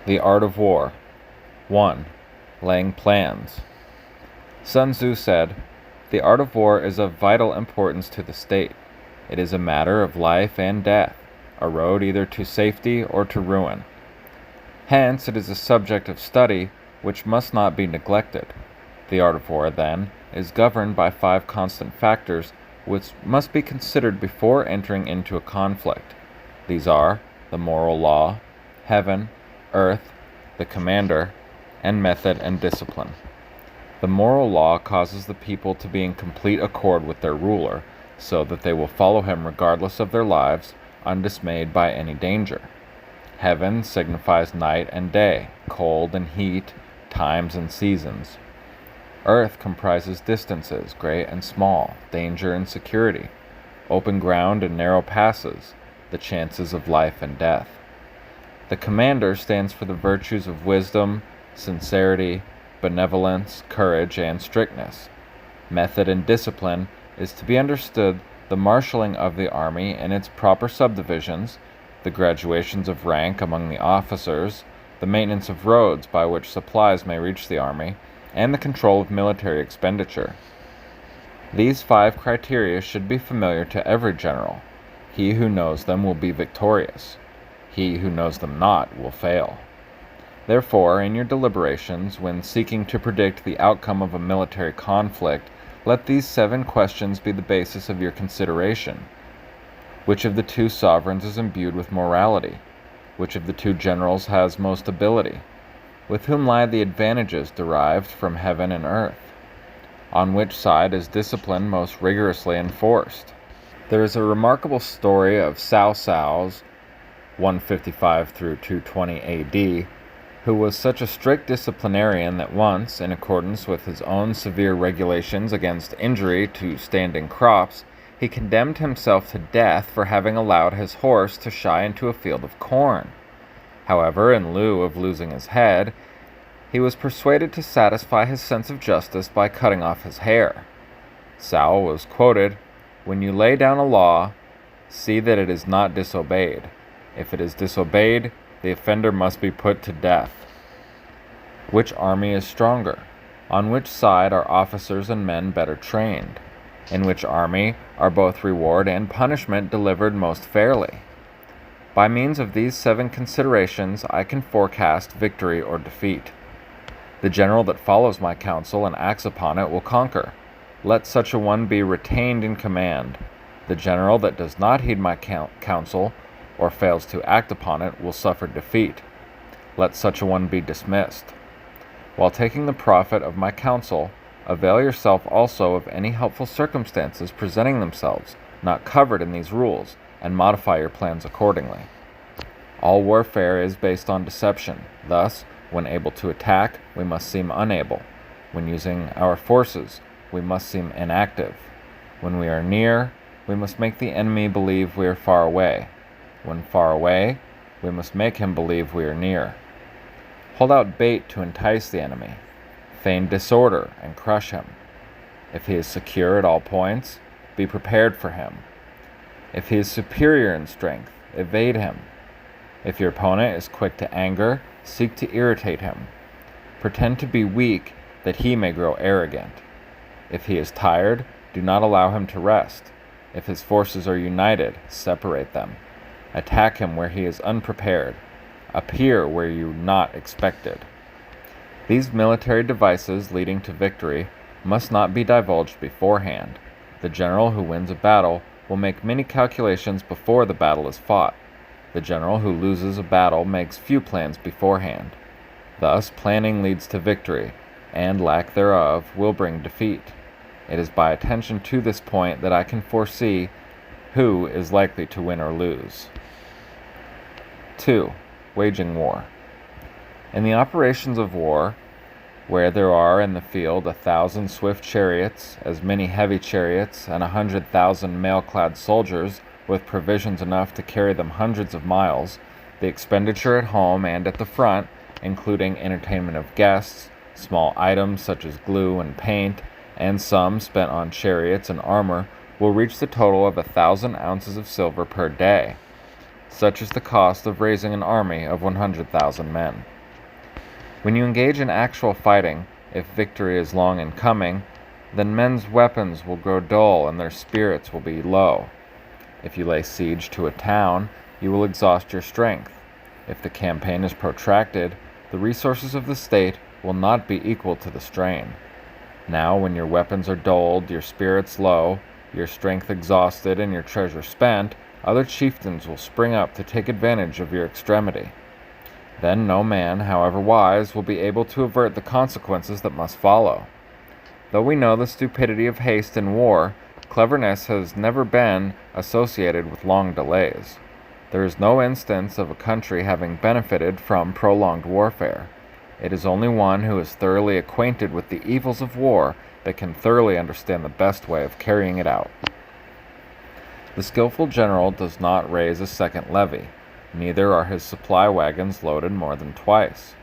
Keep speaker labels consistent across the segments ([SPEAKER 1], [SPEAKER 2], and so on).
[SPEAKER 1] The Art of War. 1. Laying plans. Sun Tzu said, "The art of war is of vital importance to the state. It is a matter of life and death, a road either to safety or to ruin. Hence it is a subject of study which must not be neglected. The art of war, then, is governed by 5 constant factors which must be considered before entering into a conflict. These are the moral law, heaven, earth, the commander, and method and discipline. The moral law causes the people to be in complete accord with their ruler, so that they will follow him regardless of their lives, undismayed by any danger. Heaven signifies night and day, cold and heat, times and seasons. Earth comprises distances, great and small, danger and security, open ground and narrow passes, the chances of life and death. The commander stands for the virtues of wisdom, sincerity, benevolence, courage, and strictness. Method and discipline is to be understood the marshalling of the army in its proper subdivisions, the graduations of rank among the officers, the maintenance of roads by which supplies may reach the army, and the control of military expenditure. These 5 criteria should be familiar to every general. He who knows them will be victorious. He who knows them not will fail. Therefore, in your deliberations, when seeking to predict the outcome of a military conflict, let these 7 questions be the basis of your consideration. Which of the 2 sovereigns is imbued with morality? Which of the 2 generals has most ability? With whom lie the advantages derived from heaven and earth? On which side is discipline most rigorously enforced? There is a remarkable story of Cao Cao's 155 through 220 A.D., who was such a strict disciplinarian that once, in accordance with his own severe regulations against injury to standing crops, he condemned himself to death for having allowed his horse to shy into a field of corn. However, in lieu of losing his head, he was persuaded to satisfy his sense of justice by cutting off his hair. Cao was quoted, "When you lay down a law, see that it is not disobeyed. If it is disobeyed, the offender must be put to death." Which army is stronger? On which side are officers and men better trained? In which army are both reward and punishment delivered most fairly? By means of these 7 considerations, I can forecast victory or defeat. The general that follows my counsel and acts upon it will conquer. Let such a one be retained in command. The general that does not heed my counsel or fails to act upon it will suffer defeat. Let such a one be dismissed. While taking the profit of my counsel, avail yourself also of any helpful circumstances presenting themselves, not covered in these rules, and modify your plans accordingly. All warfare is based on deception. Thus, when able to attack, we must seem unable. When using our forces, we must seem inactive. When we are near, we must make the enemy believe we are far away. When far away, we must make him believe we are near. Hold out bait to entice the enemy. Feign disorder and crush him. If he is secure at all points, be prepared for him. If he is superior in strength, evade him. If your opponent is quick to anger, seek to irritate him. Pretend to be weak that he may grow arrogant. If he is tired, do not allow him to rest. If his forces are united, separate them. Attack him where he is unprepared. Appear where you not expected. These military devices leading to victory must not be divulged beforehand. The general who wins a battle will make many calculations before the battle is fought. The general who loses a battle makes few plans beforehand. Thus, planning leads to victory, and lack thereof will bring defeat. It is by attention to this point that I can foresee who is likely to win or lose. 2. Waging war. In the operations of war, where there are in the field 1,000 swift chariots, as many heavy chariots, and 100,000 mail-clad soldiers, with provisions enough to carry them hundreds of miles, the expenditure at home and at the front, including entertainment of guests, small items such as glue and paint, and some spent on chariots and armor, will reach the total of 1,000 ounces of silver per day. Such is the cost of raising an army of 100,000 men. When you engage in actual fighting, if victory is long in coming, then men's weapons will grow dull and their spirits will be low. If you lay siege to a town, you will exhaust your strength. If the campaign is protracted, the resources of the state will not be equal to the strain. Now, when your weapons are dulled, your spirits low, your strength exhausted, and your treasure spent, other chieftains will spring up to take advantage of your extremity. Then no man, however wise, will be able to avert the consequences that must follow. Though we know the stupidity of haste in war, cleverness has never been associated with long delays. There is no instance of a country having benefited from prolonged warfare. It is only one who is thoroughly acquainted with the evils of war that can thoroughly understand the best way of carrying it out. The skillful general does not raise a second levy, neither are his supply wagons loaded more than twice.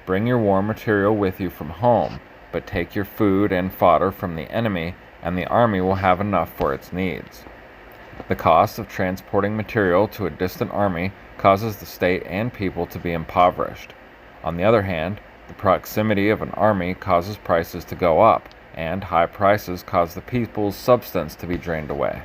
[SPEAKER 1] Bring your war material with you from home, but take your food and fodder from the enemy, and the army will have enough for its needs. The cost of transporting material to a distant army causes the state and people to be impoverished. On the other hand, the proximity of an army causes prices to go up, and high prices cause the people's substance to be drained away.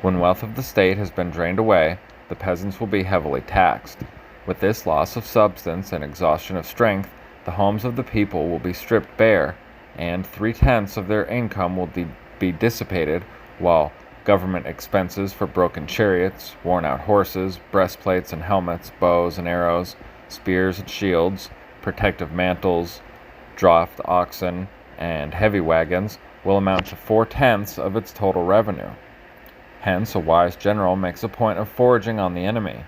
[SPEAKER 1] When wealth of the state has been drained away, the peasants will be heavily taxed. With this loss of substance and exhaustion of strength, the homes of the people will be stripped bare, and 3/10 of their income will be dissipated, while government expenses for broken chariots, worn-out horses, breastplates and helmets, bows and arrows, spears and shields, protective mantles, draft oxen, and heavy wagons will amount to 4/10 of its total revenue. Hence, a wise general makes a point of foraging on the enemy.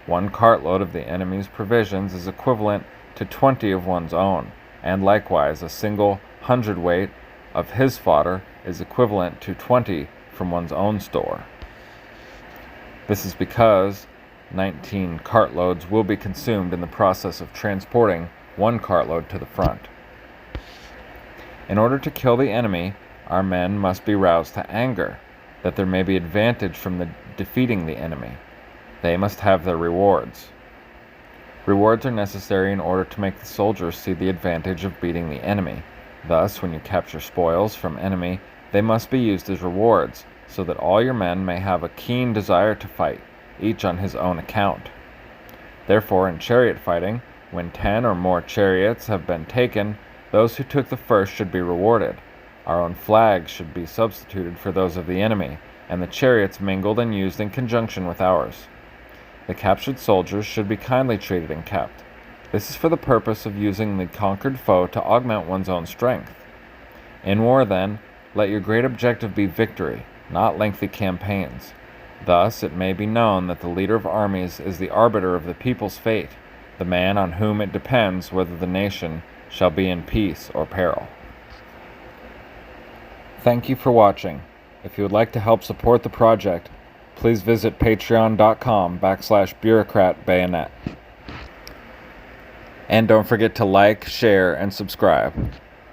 [SPEAKER 1] 1 cartload of the enemy's provisions is equivalent to 20 of one's own, and likewise a single hundredweight of his fodder is equivalent to 20 from one's own store. This is because 19 cartloads will be consumed in the process of transporting 1 cartload to the front. In order to kill the enemy, our men must be roused to anger, that there may be advantage from defeating the enemy. They must have their rewards. Rewards are necessary in order to make the soldiers see the advantage of beating the enemy. Thus, when you capture spoils from enemy, they must be used as rewards, so that all your men may have a keen desire to fight, each on his own account. Therefore, in chariot fighting, when 10 or more chariots have been taken, those who took the first should be rewarded. Our own flags should be substituted for those of the enemy, and the chariots mingled and used in conjunction with ours. The captured soldiers should be kindly treated and kept. This is for the purpose of using the conquered foe to augment one's own strength. In war, then, let your great objective be victory, not lengthy campaigns. Thus it may be known that the leader of armies is the arbiter of the people's fate, the man on whom it depends whether the nation shall be in peace or peril. Thank you for watching. If you would like to help support the project, please visit patreon.com/bureaucratbayonet. And don't forget to like, share, and subscribe.